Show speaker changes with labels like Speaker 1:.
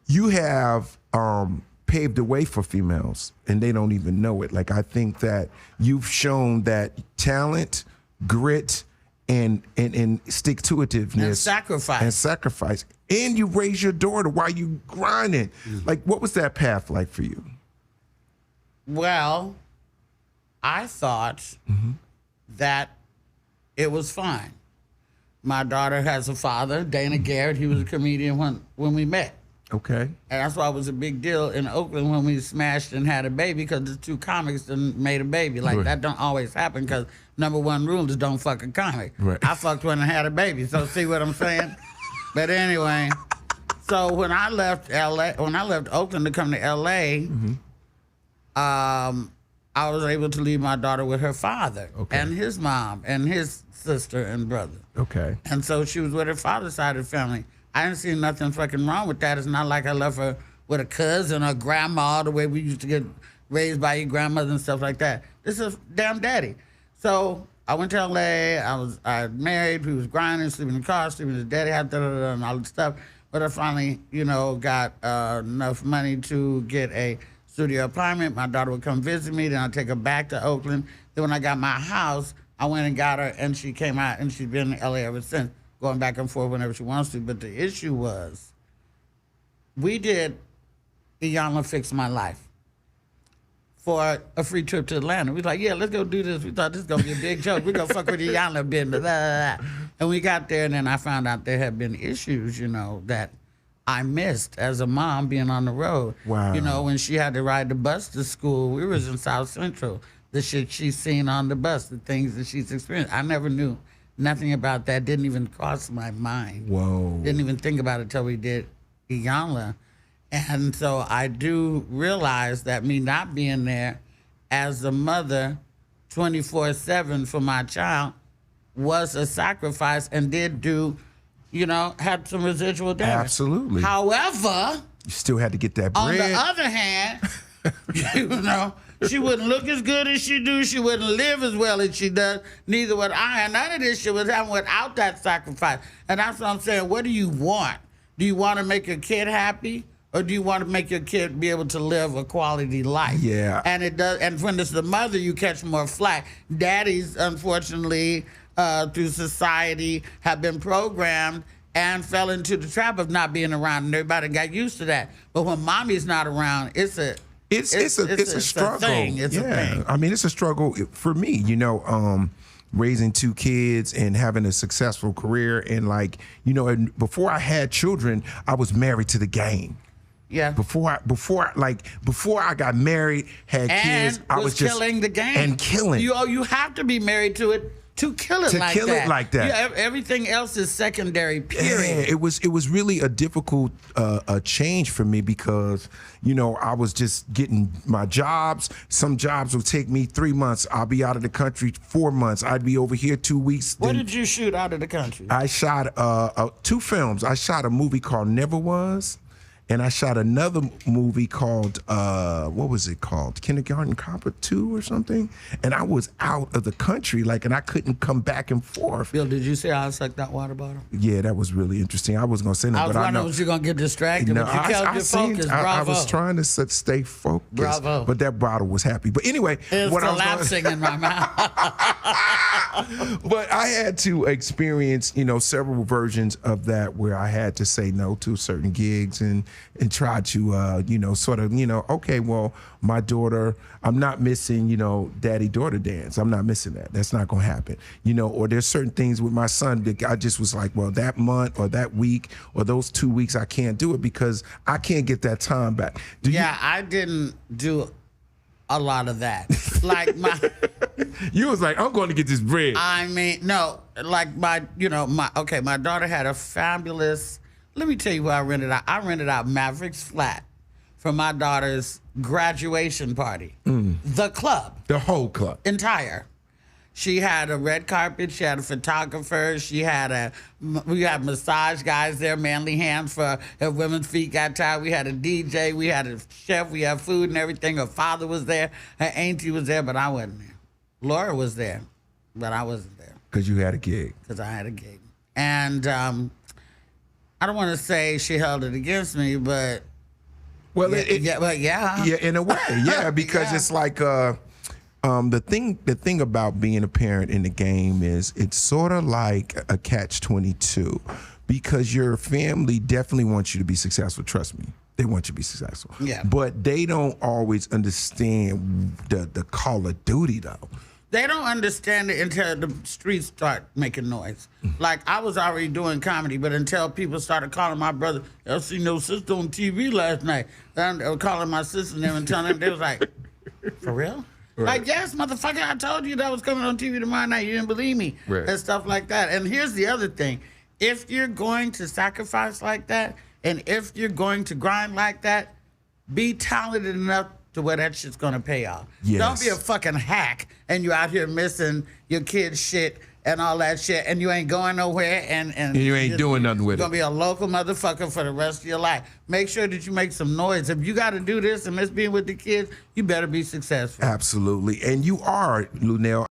Speaker 1: you have paved the way for females, and they don't even know it. Like, I think that you've shown that talent, grit, and stick-to-itiveness. And sacrifice. And you raise your daughter while you grinding. Like, what was that path like for you?
Speaker 2: Well, I thought that it was fine. My daughter has a father, Dana Garrett. He was a comedian when we met.
Speaker 1: Okay.
Speaker 2: And that's why it was a big deal in Oakland when we smashed and had a baby, because the two comics done made a baby. Like, that don't always happen, because number one rule is don't fuck a comic.
Speaker 1: Right.
Speaker 2: I fucked one and had a baby, so see what I'm saying? But anyway, so when I left Oakland to come to LA, I was able to leave my daughter with her father and his mom and his sister and brother.
Speaker 1: Okay.
Speaker 2: And so she was with her father's side of the family. I didn't see nothing fucking wrong with that. It's not like I left her with a cousin or grandma, the way we used to get raised by your grandmother and stuff like that. This is damn daddy. So I went to LA. I married. We was grinding, sleeping in the car, sleeping in the daddy house, and all that stuff. But I finally, got enough money to get a studio apartment. My daughter would come visit me. Then I'd take her back to Oakland. Then when I got my house, I went and got her, and she came out, and she's been in LA ever since, going back and forth whenever she wants to. But the issue was, we did Iyanla Fix My Life for a free trip to Atlanta. We was like, yeah, let's go do this. We thought this was going to be a big joke. We're going to fuck with Iyanla a bit. Blah, blah, blah. And we got there, and then I found out there had been issues, that I missed as a mom being on the road.
Speaker 1: Wow.
Speaker 2: When she had to ride the bus to school, we was in South Central. The shit she's seen on the bus, the things that she's experienced. I never knew nothing about that. Didn't even cross my mind.
Speaker 1: Whoa.
Speaker 2: Didn't even think about it till we did Iyanla. And so I do realize that me not being there as a mother 24/7 for my child was a sacrifice, and did do, had some residual damage.
Speaker 1: Absolutely.
Speaker 2: However,
Speaker 1: you still had to get that bread.
Speaker 2: On the other hand, she wouldn't look as good as she do. She wouldn't live as well as she does. Neither would I. And none of this shit was happening without that sacrifice. And that's what I'm saying. What do you want? Do you want to make your kid happy? Or do you want to make your kid be able to live a quality life?
Speaker 1: Yeah.
Speaker 2: And it does. And when it's the mother, you catch more flack. Daddies, unfortunately, through society, have been programmed and fell into the trap of not being around, and everybody got used to that. But when mommy's not around, it's a struggle. It's a thing.
Speaker 1: I mean, it's a struggle for me. Raising two kids and having a successful career, and and before I had children, I was married to the game.
Speaker 2: Yeah.
Speaker 1: Before I got married, had kids, I was just
Speaker 2: killing the game
Speaker 1: and killing.
Speaker 2: You have to be married to it to kill it like that.
Speaker 1: Yeah,
Speaker 2: everything else is secondary. Period.
Speaker 1: Yeah, it was really a difficult a change for me, because I was just getting my jobs. Some jobs would take me 3 months. I'll be out of the country 4 months. I'd be over here 2 weeks.
Speaker 2: What did you shoot out of the country?
Speaker 1: I shot 2 films. I shot a movie called Never Was. And I shot another movie called, what was it called? Kindergarten Copper 2 or something? And I was out of the country, and I couldn't come back and forth.
Speaker 2: Bill, did you say I sucked that water bottle?
Speaker 1: Yeah, that was really interesting. I was going to say that, but I know.
Speaker 2: I was wondering, was you going to get distracted, but you kept your focus. Bravo.
Speaker 1: I was trying to stay focused.
Speaker 2: Bravo.
Speaker 1: But that bottle was happy. But anyway.
Speaker 2: It was collapsing in my mouth.
Speaker 1: But I had to experience, several versions of that where I had to say no to certain gigs and try to, okay, well, my daughter, I'm not missing, daddy-daughter dance. I'm not missing that. That's not going to happen. Or there's certain things with my son that I just was like, well, that month or that week or those 2 weeks, I can't do it because I can't get that time back.
Speaker 2: I didn't do a lot of that.
Speaker 1: You was like, I'm going to get this bread.
Speaker 2: I mean, no, my daughter had a fabulous, let me tell you what I rented out. I rented out Maverick's flat for my daughter's graduation party. The club.
Speaker 1: The whole club.
Speaker 2: Entire. She had a red carpet. She had a photographer. We had massage guys there, manly hands for if women's feet got tired. We had a DJ. We had a chef. We had food and everything. Her father was there. Her auntie was there, but I wasn't there. Laura was there, but I wasn't there.
Speaker 1: Because you had a gig.
Speaker 2: Because I had a gig. And I don't want to say she held it against me, but
Speaker 1: Well,
Speaker 2: yeah,
Speaker 1: yeah, in a way, yeah, because
Speaker 2: Yeah.
Speaker 1: it's like the thing about being a parent in the game is it's sort of like a catch-22, because your family definitely wants you to be successful. Trust me, they want you to be successful.
Speaker 2: Yeah.
Speaker 1: But they don't always understand the call of duty though.
Speaker 2: They don't understand it until the streets start making noise. Like, I was already doing comedy, but until people started calling my brother, I seen no sister on TV last night. And they were calling my sister and them and telling them, they was like, for real?
Speaker 1: Right.
Speaker 2: Like, yes, motherfucker, I told you that was coming on TV tomorrow night. You didn't believe me.
Speaker 1: Right.
Speaker 2: And stuff like that. And here's the other thing. If you're going to sacrifice like that, and if you're going to grind like that, be talented enough to where that shit's gonna pay off.
Speaker 1: Yes.
Speaker 2: Don't be a fucking hack and you out here missing your kid's shit and all that shit, and you ain't going nowhere, and
Speaker 1: You ain't doing nothing with
Speaker 2: you're
Speaker 1: it.
Speaker 2: gonna be a local motherfucker for the rest of your life. Make sure that you make some noise. If you gotta do this and miss being with the kids, you better be successful.
Speaker 1: Absolutely. And you are, Luenell.